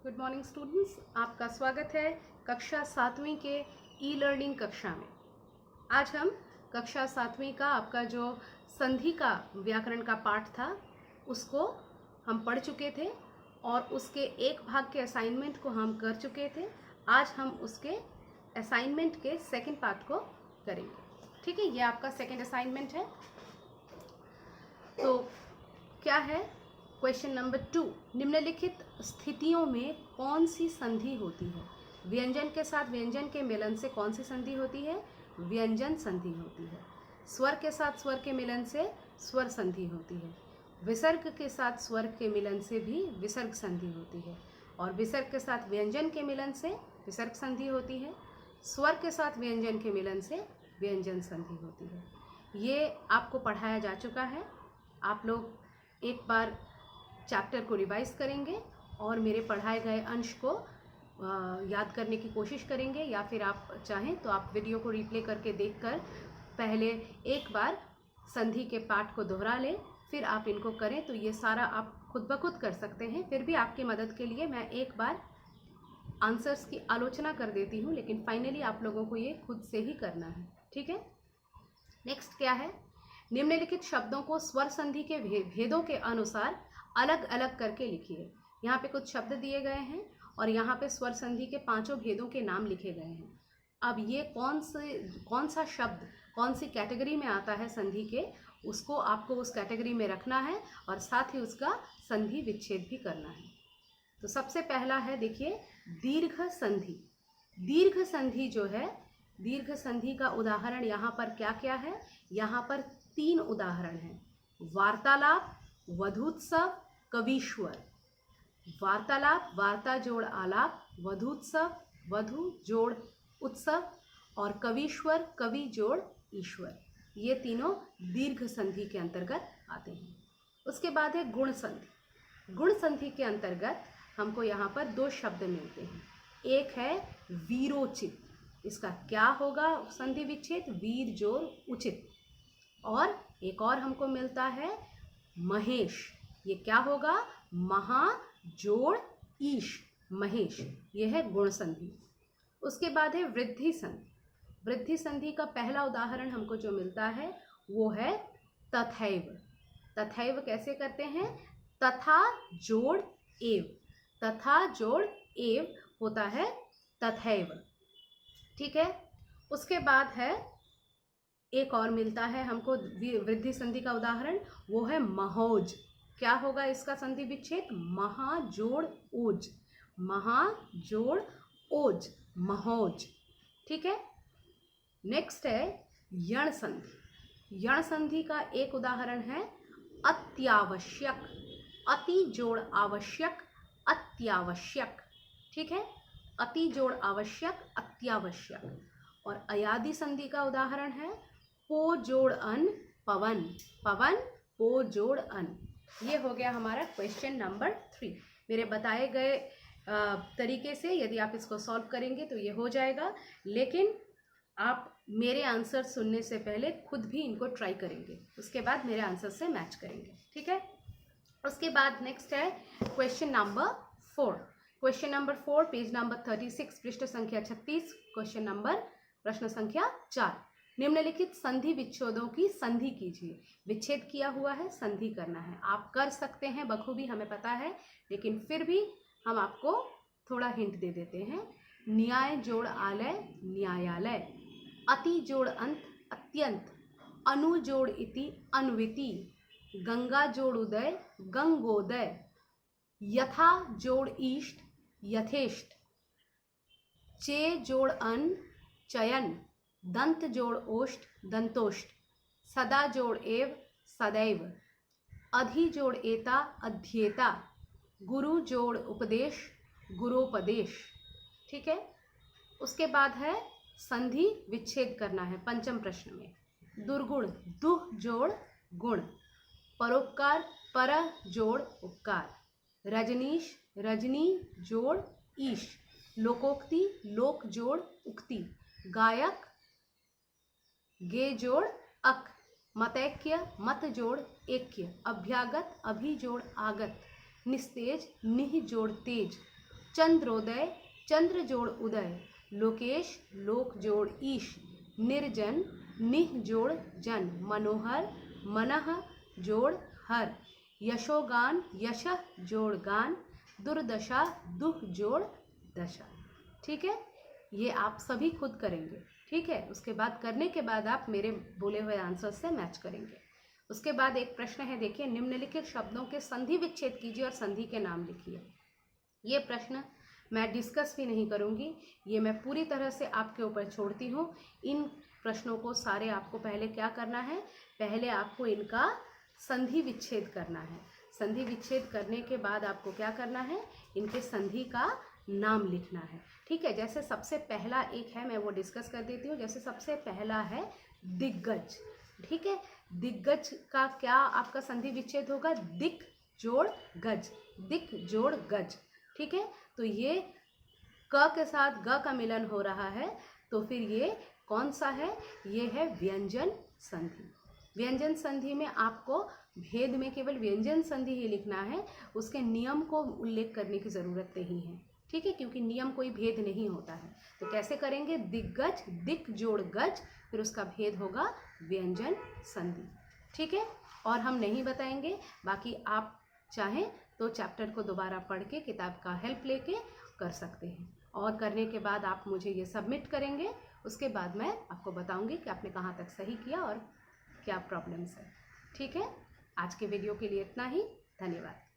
Good morning students, आपका स्वागत है कक्षा 7वीं के ई लर्निंग कक्षा में। आज हम कक्षा 7वीं का आपका जो संधि का व्याकरण का पाठ था उसको हम पढ़ चुके थे और उसके एक भाग के असाइनमेंट को हम कर चुके थे। आज हम उसके असाइनमेंट के सेकंड पार्ट को करेंगे। ठीक है, ये आपका सेकंड असाइनमेंट है। तो क्या है क्वेश्चन नंबर 2, निम्नलिखित स्थितियों में कौन सी संधि होती है? व्यंजन के साथ व्यंजन के मिलन से कौन सी संधि होती है? व्यंजन संधि होती है। स्वर के साथ स्वर के मिलन से स्वर संधि होती है। विसर्ग के साथ स्वर के मिलन से भी विसर्ग संधि होती है और विसर्ग के साथ व्यंजन के मिलन से विसर्ग संधि होती है। स्वर के साथ व्यंजन के मिलन से व्यंजन संधि होती है। ये आपको पढ़ाया जा चुका है। आप लोग एक बार चैप्टर को रिवाइज करेंगे और मेरे पढ़ाए गए अंश को याद करने की कोशिश करेंगे, या फिर आप चाहें तो आप वीडियो को रिप्ले करके देखकर पहले एक बार संधि के पाठ को दोहरा लें, फिर आप इनको करें। तो ये सारा आप खुद ब खुद कर सकते हैं। फिर भी आपकी मदद के लिए मैं एक बार आंसर्स की आलोचना कर देती हूँ, लेकिन फाइनली आप लोगों को ये खुद से ही करना है। ठीक है, नेक्स्ट क्या है? निम्नलिखित शब्दों को स्वर संधि के भेदों के अनुसार अलग अलग करके लिखिए। यहाँ पे कुछ शब्द दिए गए हैं और यहाँ पे स्वर संधि के 5 भेदों के नाम लिखे गए हैं। अब ये कौन सा शब्द कौन सी कैटेगरी में आता है संधि के, उसको आपको उस कैटेगरी में रखना है और साथ ही उसका संधि विच्छेद भी करना है। तो सबसे पहला है, देखिए, दीर्घ संधि। दीर्घ संधि जो है, दीर्घ संधि का उदाहरण यहाँ पर क्या क्या है? यहाँ पर 3 उदाहरण हैं। वार्तालाप, वधूत्सव, कवीश्वर। वार्तालाप, वार्ता जोड़ आलाप, वधूत्सव, वधु जोड़ उत्सव, और कवीश्वर, कवि जोड़ ईश्वर। ये तीनों दीर्घ संधि के अंतर्गत आते हैं। उसके बाद है गुण संधि। गुण संधि के अंतर्गत हमको यहाँ पर 2 शब्द मिलते हैं। एक है वीरोचित, इसका क्या होगा संधि विच्छेद? वीर जोड़ उचित। और एक और हमको मिलता है महेश, ये क्या होगा? महा जोड़ ईश, महेश। ये है गुण संधि। उसके बाद है वृद्धि संधि। वृद्धि संधि का पहला उदाहरण हमको जो मिलता है वो है तथैव। तथैव कैसे करते हैं? तथा जोड़ एव, तथा जोड़ एव होता है तथैव। ठीक है, उसके बाद है एक और मिलता है हमको वृद्धि संधि का उदाहरण, वो है महोज। क्या होगा इसका संधि विच्छेद? महा जोड़ ओज, महा जोड़ ओज, महोज। ठीक है, नेक्स्ट है यण संधि। यण संधि का एक उदाहरण है अत्यावश्यक। अति जोड़ आवश्यक, अत्यावश्यक। ठीक है, अति जोड़ आवश्यक, अत्यावश्यक। और अयादि संधि का उदाहरण है पो जोड़ अन पवन, पवन पो जोड़ अन। ये हो गया हमारा क्वेश्चन नंबर 3। मेरे बताए गए तरीके से यदि आप इसको सॉल्व करेंगे तो ये हो जाएगा, लेकिन आप मेरे आंसर सुनने से पहले खुद भी इनको ट्राई करेंगे, उसके बाद मेरे आंसर से मैच करेंगे। ठीक है, उसके बाद नेक्स्ट है question number 4। Question number 4 page number 36, पृष्ठ संख्या 36, क्वेश्चन नंबर प्रश्न संख्या 4। निम्नलिखित संधि विच्छेदों की संधि कीजिए। विच्छेद किया हुआ है, संधि करना है। आप कर सकते हैं बखूबी, हमें पता है, लेकिन फिर भी हम आपको थोड़ा हिंट दे देते हैं। न्याय जोड़ आलय, न्यायालय। अति जोड़ अंत, अत्यंत। अनु जोड़ इति, अन्विति। गंगा जोड़ उदय, गंगोदय। यथा जोड़ ईष्ट, यथेष्ट। चे जोड़ अन, चयन। दंत जोड़ ओष्ठ, दंतोष्ठ। सदा जोड़ एव, सदैव। अधि जोड़ एता, अध्येता। गुरु जोड़ उपदेश, गुरोपदेश। ठीक है, उसके बाद है संधि विच्छेद करना है पंचम प्रश्न में। दुर्गुण, दुह जोड़ गुण। परोपकार, पर जोड़ उपकार। रजनीश, रजनी जोड़ ईश। लोकोक्ति, लोक जोड़ उक्ति। गायक, गे जोड़ अक। मतैक्य, मत जोड़ ऐक्य। अभ्यागत, अभि जोड़ आगत। निस्तेज, निह जोड़ तेज। चंद्रोदय, चंद्र जोड़ उदय, लोकेश, लोक जोड़ ईश, निर्जन, निह जोड़ जन, मनोहर, मनः जोड़ हर, यशोगान, यशः जोड़ गान, दुर्दशा, दुह जोड़ दशा। ठीक है, ये आप सभी खुद करेंगे। ठीक है, उसके बाद करने के बाद आप मेरे बोले हुए आंसर से मैच करेंगे। उसके बाद एक प्रश्न है, देखिए, निम्नलिखित शब्दों के संधि विच्छेद कीजिए और संधि के नाम लिखिए। ये प्रश्न मैं डिस्कस भी नहीं करूँगी, ये मैं पूरी तरह से आपके ऊपर छोड़ती हूँ। इन प्रश्नों को सारे आपको पहले क्या करना है, पहले आपको इनका संधि विच्छेद करना है। संधि विच्छेद करने के बाद आपको क्या करना है, इनके संधि का नाम लिखना है। ठीक है, जैसे सबसे पहला एक है, मैं वो डिस्कस कर देती हूँ। जैसे सबसे पहला है दिग्गज। ठीक है, दिग्गज का क्या आपका संधि विच्छेद होगा, दिक जोड़ गज, दिक जोड़ गज। ठीक है, तो ये क के साथ ग का मिलन हो रहा है, तो फिर ये कौन सा है, ये है व्यंजन संधि। व्यंजन संधि में आपको भेद में केवल व्यंजन संधि ही लिखना है, उसके नियम को उल्लेख करने की ज़रूरत नहीं है। ठीक है, क्योंकि नियम कोई भेद नहीं होता है। तो कैसे करेंगे, दिग्गज, दिक जोड़ गज, फिर उसका भेद होगा व्यंजन संधि। ठीक है, और हम नहीं बताएंगे, बाकी आप चाहें तो चैप्टर को दोबारा पढ़ के किताब का हेल्प लेके कर सकते हैं। और करने के बाद आप मुझे ये सबमिट करेंगे, उसके बाद मैं आपको बताऊंगी कि आपने कहाँ तक सही किया और क्या प्रॉब्लम्स है। ठीक है, आज के वीडियो के लिए इतना ही। धन्यवाद।